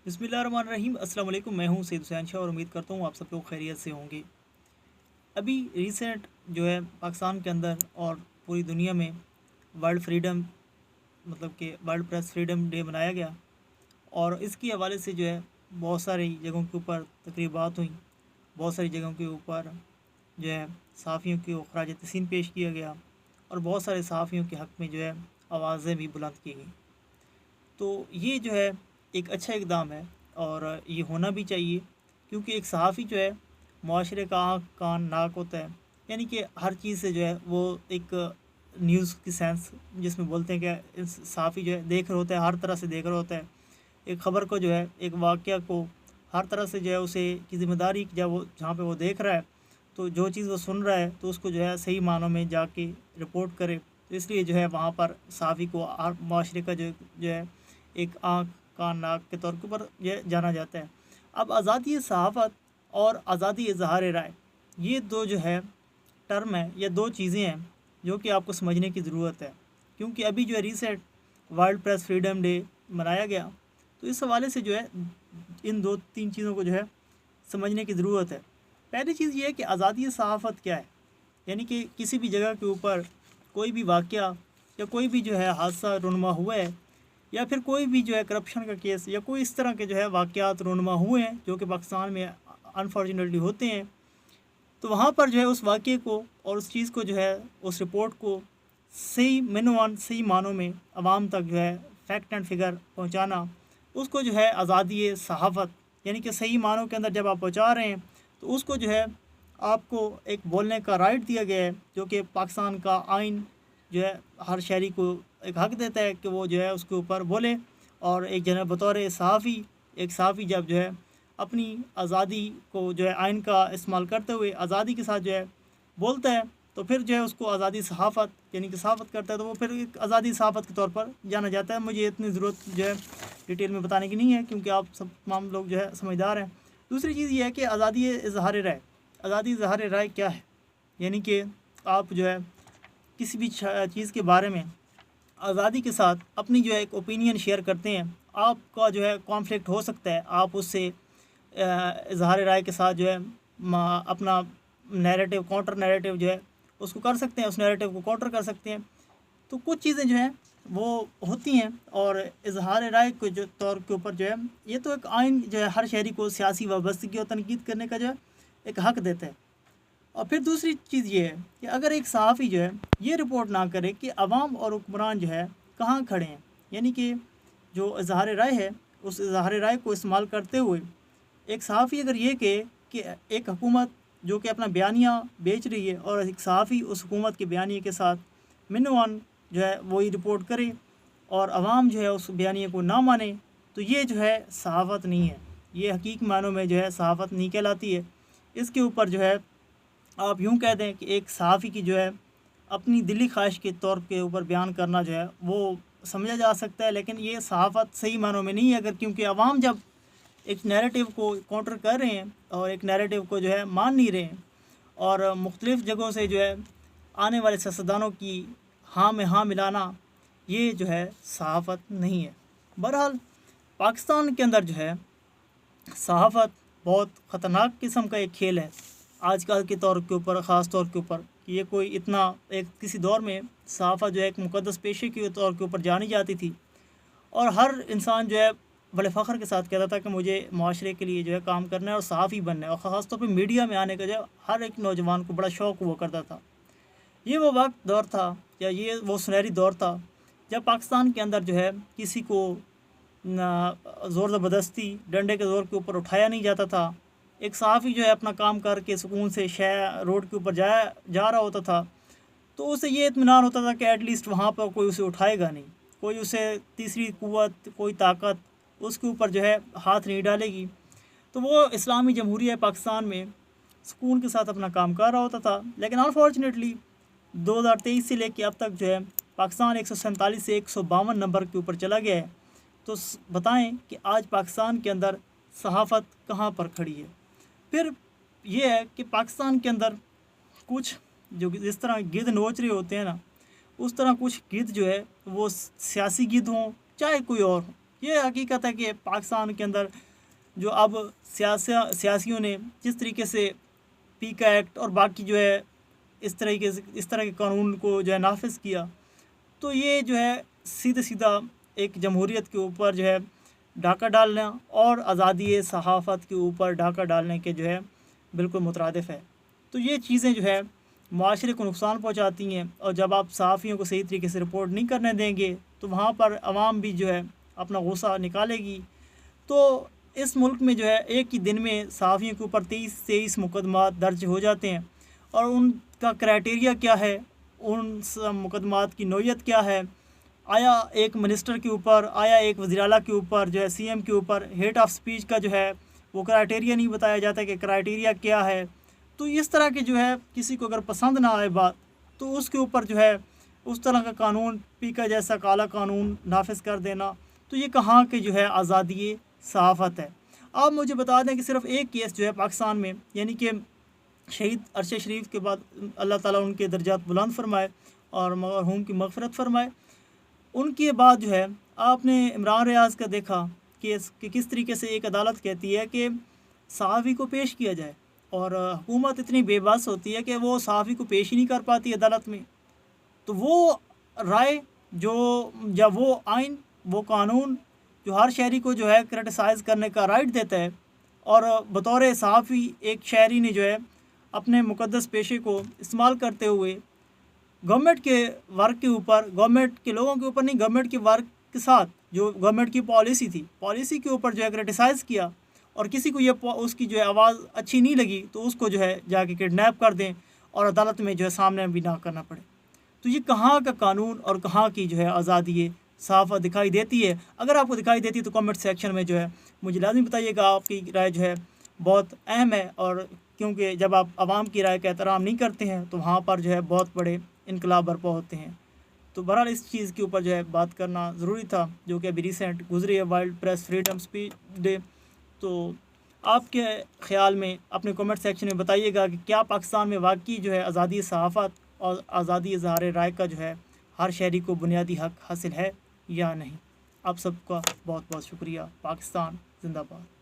बिस्मिल्लाहिर्रहमानिर्रहीम। अस्सलाम वालेकुम। मैं हूं सैयद हुसैन शाह और उम्मीद करता हूं आप सब लोग खैरियत से होंगे। अभी रिसेंट जो है पाकिस्तान के अंदर और पूरी दुनिया में वर्ल्ड फ्रीडम मतलब कि वर्ल्ड प्रेस फ्रीडम डे मनाया गया और इसके हवाले से जो है बहुत सारी जगहों के ऊपर तकरीबात हुई। बहुत सारी जगहों के ऊपर जो है सहाफ़ियों को खराज तहसीन पेश किया गया और बहुत सारे सहाफ़ियों के हक़ में जो है आवाज़ें भी बुलंद की गई। तो ये जो है एक अच्छा इक़दाम है और ये होना भी चाहिए, क्योंकि एक सहाफ़ी जो है मुआशरे का आँख कान नाक होता है। यानी कि हर चीज़ से जो है वो एक न्यूज़ की सेंस जिसमें बोलते हैं कि सहाफ़ी जो है देख रहा होता है, हर तरह से देख रहा होता है एक ख़बर को, जो है एक वाक़या को हर तरह से जो है उसे की ज़िम्मेदारी जब वो जहाँ पे वो देख रहा है, तो जो चीज़ वो सुन रहा है तो उसको जो है सही मानों में जाके रिपोर्ट करे। तो इसलिए जो है वहाँ पर सहाफ़ी को हर मुआशरे का जो है एक आँख कान नाक के तौर के ऊपर ये जाना जाता है। अब आज़ादी सहाफ़त और आज़ादी इज़हार राय, ये दो जो है टर्म है, ये दो चीज़ें हैं जो कि आपको समझने की ज़रूरत है। क्योंकि अभी जो है recent world press freedom day मनाया गया, तो इस हवाले से जो है इन दो तीन चीज़ों को जो है समझने की ज़रूरत है। पहली चीज़ ये है कि आज़ादी सहाफ़त क्या है। यानी कि किसी भी जगह के ऊपर कोई भी वाक़या या कोई भी जो है हादसा रूनुमा हुआ है, या फिर कोई भी जो है करप्शन का केस या कोई इस तरह के जो है वाक़यात रूनुमा हुए हैं जो कि पाकिस्तान में अनफॉर्चुनेटली होते हैं, तो वहाँ पर जो है उस वाक़ये को और उस चीज़ को जो है उस रिपोर्ट को सही मानों में आवाम तक जो है फैक्ट एंड फिगर पहुँचाना, उसको जो है आज़ादी सहाफ़त यानी कि सही मानों के अंदर जब आप पहुँचा रहे हैं तो उसको जो है आपको एक बोलने का राइट दिया गया है, जो कि पाकिस्तान का आइन जो है हर शहरी को एक हक़ देता है कि वो जो है उसके ऊपर बोले। और एक जन बतौर एक सहाफ़ी जब जो है अपनी आज़ादी को जो है आइन का इस्तेमाल करते हुए आज़ादी के साथ जो है बोलता है, तो फिर जो है उसको आज़ादी सहाफ़त यानी कि सहाफ़त करता है, तो वो फिर एक आज़ादी सहाफ़त के तौर पर जाना जाता है। मुझे इतनी ज़रूरत जो है डिटेल में बताने की नहीं है, क्योंकि आप सब तमाम लोग जो है समझदार हैं। दूसरी चीज़ ये है कि आज़ादी इज़हार राय। आज़ादी इज़हार राय क्या है? यानी कि आप जो है किसी भी चीज़ के बारे में आज़ादी के साथ अपनी जो है एक ओपिनियन शेयर करते हैं। आपका जो है कॉन्फ्लिक्ट हो सकता है, आप उससे इज़हार राय के साथ जो है अपना नैरेटिव काउंटर नैरेटिव जो है उसको कर सकते हैं, उस नैरेटिव को काउंटर कर सकते हैं। तो कुछ चीज़ें जो हैं वो होती हैं, और इज़हार राय के जो तौर के ऊपर जो है ये तो एक आइन जो है हर शहरी को सियासी वाबस्तगी और तनकीद करने का जो है एक हक़ देता है। और फिर दूसरी चीज़ ये है कि अगर एक सहाफ़ी जो है ये रिपोर्ट ना करे कि अवाम और हुक्मरान जो है कहाँ खड़े हैं, यानी कि जो इज़हार राय है उस इज़हार राय को इस्तेमाल करते हुए एक सहाफ़ी अगर ये कहे कि एक हुकूमत जो कि अपना बयानिया बेच रही है और एक सहाफ़ी उस हुकूमत के बयानिए के साथ मिनवान जो है वही रिपोर्ट करे और अवाम जो है उस बयानिए को ना माने, तो ये जो है सहाफ़त नहीं है, ये हकीकी मानों में जो है सहाफ़त नहीं कहलाती है। इसके ऊपर जो है आप यूँ कह दें कि एक सहाफ़ी की जो है अपनी दिली ख्वाहिश के तौर के ऊपर बयान करना जो है वो समझा जा सकता है, लेकिन ये सहाफ़त सही मानों में नहीं है। अगर क्योंकि अवाम जब एक नैरेटिव को काउंटर कर रहे हैं और एक नैरेटिव को जो है मान नहीं रहे हैं, और मुख्तलिफ़ जगहों से जो है आने वाले सियासतदानों की हाँ में हाँ मिलाना, ये जो है सहाफ़त नहीं है। बहरहाल पाकिस्तान के अंदर जो है सहाफ़त बहुत ख़तरनाक किस्म का एक खेल है आजकल के तौर के ऊपर, ख़ास तौर के ऊपर कि ये कोई इतना एक किसी दौर में सहाफ़त जो है एक मुक़द्दस पेशे के तौर के ऊपर जानी जाती थी, और हर इंसान जो है बड़े फ़ख्र के साथ कहता था कि मुझे माशरे के लिए जो है काम करना है और सहाफ़ी बनना है, और ख़ास तौर पे मीडिया में आने का जो है हर एक नौजवान को बड़ा शौक़ हुआ करता था। ये वो वक्त दौर था या ये वो सुनहरी दौर था जब पाकिस्तान के अंदर जो है किसी को ज़ोर ज़बरदस्ती डंडे के ज़ोर के ऊपर उठाया नहीं जाता था। एक सहाफ़ी जो है अपना काम करके सुकून से शहर रोड के ऊपर जा रहा होता था, तो उसे ये इत्मीनान होता था कि एटलीस्ट वहाँ पर कोई उसे उठाएगा नहीं, कोई उसे तीसरी कुव्वत कोई ताकत उसके ऊपर जो है हाथ नहीं डालेगी। तो वो इस्लामी जमहूरिया पाकिस्तान में सुकून के साथ अपना काम कर रहा होता था। लेकिन अनफॉर्चुनेटली 2023 से लेकर अब तक जो है पाकिस्तान 147 से 152 नंबर के ऊपर चला गया है। तो बताएं कि आज पाकिस्तान के अंदर सहाफ़त कहाँ पर खड़ी है। फिर ये है कि पाकिस्तान के अंदर कुछ जो जिस तरह गिद्ध नोच रहे होते हैं ना, उस तरह कुछ गिद्ध जो है वो सियासी गिद्ध हों चाहे कोई और हो, یہ حقیقت ہے کہ پاکستان کے اندر جو اب سیاسیوں نے جس طریقے سے پیکا ایکٹ اور باقی جو ہے اس طرح کے قانون کو جو ہے نافذ کیا، تو یہ جو ہے سیدھا ایک جمہوریت کے اوپر جو ہے ڈاکہ ڈالنا اور آزادی صحافت کے اوپر ڈاکہ ڈالنے کے جو ہے بالکل مترادف ہے۔ تو یہ چیزیں جو ہے معاشرے کو نقصان پہنچاتی ہیں، اور جب آپ صحافیوں کو صحیح طریقے سے رپورٹ نہیں کرنے دیں گے تو وہاں پر عوام بھی جو ہے اپنا غصہ نکالے گی۔ تو اس ملک میں جو ہے ایک ہی دن میں صحافیوں کے اوپر 23 مقدمات درج ہو جاتے ہیں، اور ان کا کرائٹیریا کیا ہے، ان مقدمات کی نوعیت کیا ہے، آیا ایک منسٹر کے اوپر، آیا ایک وزیر اعلیٰ کے اوپر، جو ہے سی ایم کے اوپر ہیٹ آف سپیچ کا جو ہے وہ کرائٹیریا نہیں بتایا جاتا کہ کرائٹیریا کیا ہے۔ تو اس طرح کے جو ہے کسی کو اگر پسند نہ آئے بات، تو اس کے اوپر جو ہے اس طرح کا قانون، پیکا جیسا کالا قانون نافذ کر دینا، تو یہ کہاں کے جو ہے آزادی صحافت ہے۔ آپ مجھے بتا دیں کہ صرف ایک کیس جو ہے پاکستان میں، یعنی کہ شہید ارشد شریف کے بعد اللہ تعالیٰ ان کے درجات بلند فرمائے اور مرحوم کی مغفرت فرمائے، ان کے بعد جو ہے آپ نے عمران ریاض کا دیکھا کہ کس طریقے سے ایک عدالت کہتی ہے کہ صحافی کو پیش کیا جائے، اور حکومت اتنی بے بس ہوتی ہے کہ وہ صحافی کو پیش ہی نہیں کر پاتی عدالت میں۔ تو وہ رائے یا وہ آئین، وہ قانون جو ہر شہری کو جو ہے کرٹیسائز کرنے کا رائٹ دیتا ہے، اور بطور صحافی ایک شہری نے جو ہے اپنے مقدس پیشے کو استعمال کرتے ہوئے گورنمنٹ کے ورک کے اوپر، گورنمنٹ کے لوگوں کے اوپر نہیں، گورنمنٹ کے ورک کے ساتھ جو گورنمنٹ کی پالیسی تھی، پالیسی کے اوپر جو ہے کرٹیسائز کیا، اور کسی کو یہ اس کی جو ہے آواز اچھی نہیں لگی تو اس کو جو ہے جا کے کڈنیپ کر دیں اور عدالت میں جو ہے سامنے بھی نہ کرنا پڑے۔ تو یہ کہاں کا قانون اور کہاں کی جو ہے آزادی صحافت دکھائی دیتی ہے؟ اگر آپ کو دکھائی دیتی ہے تو کمنٹ سیکشن میں جو ہے مجھے لازمی بتائیے گا۔ آپ کی رائے جو ہے بہت اہم ہے، اور کیونکہ جب آپ عوام کی رائے کا احترام نہیں کرتے ہیں تو وہاں پر جو ہے بہت بڑے انقلاب برپا ہوتے ہیں۔ تو بہرحال اس چیز کے اوپر جو ہے بات کرنا ضروری تھا، جو کہ ابھی ریسنٹ گزری ہے world press freedom speech day. تو آپ کے خیال میں اپنے کمنٹ سیکشن میں بتائیے گا کہ کیا پاکستان میں واقعی جو ہے آزادی صحافت اور آزادی اظہار رائے کا جو ہے ہر شہری کو بنیادی حق حاصل ہے یا نہیں؟ آپ سب کا بہت بہت شکریہ۔ پاکستان زندہ باد۔